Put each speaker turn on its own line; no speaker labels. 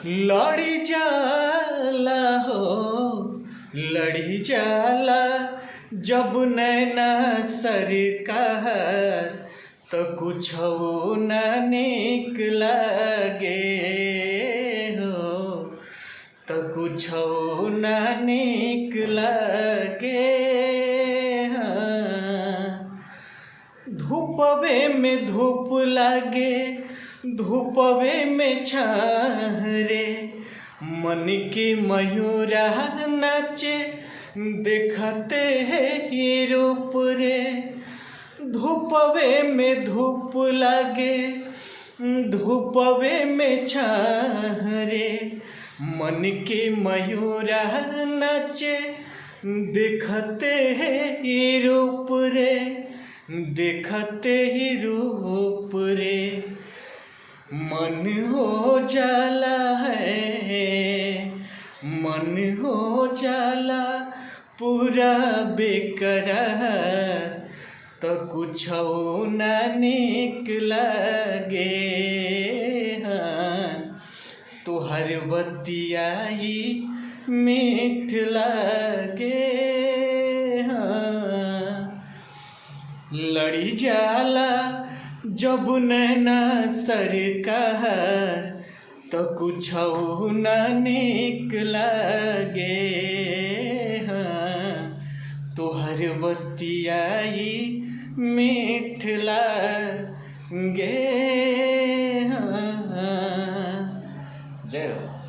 लड़ी जाला हो लड़ी जाला जब नैना सरकार तो कुछ न निक लागे हो तो कुछ न निक लागे। धूपवे में धूप लागे धूपवे में छाह रे मन के मयूरा नाचे देखते हैं रूप रे। धूपवे में धूप लागे धूपवे में छाह रे मन के मयूरा नाचे देखते हैं रूप रे देखते ही रूप रे। मन हो जाला है मन हो जाला पूरा बेकरार तो कुछ न निक लागे। तुहर बतियाई मीठ लागे। लड़ी जाला जब नैना सरकार तो कुछ न निक लागे। तुहर बतियाई मीठ लागे।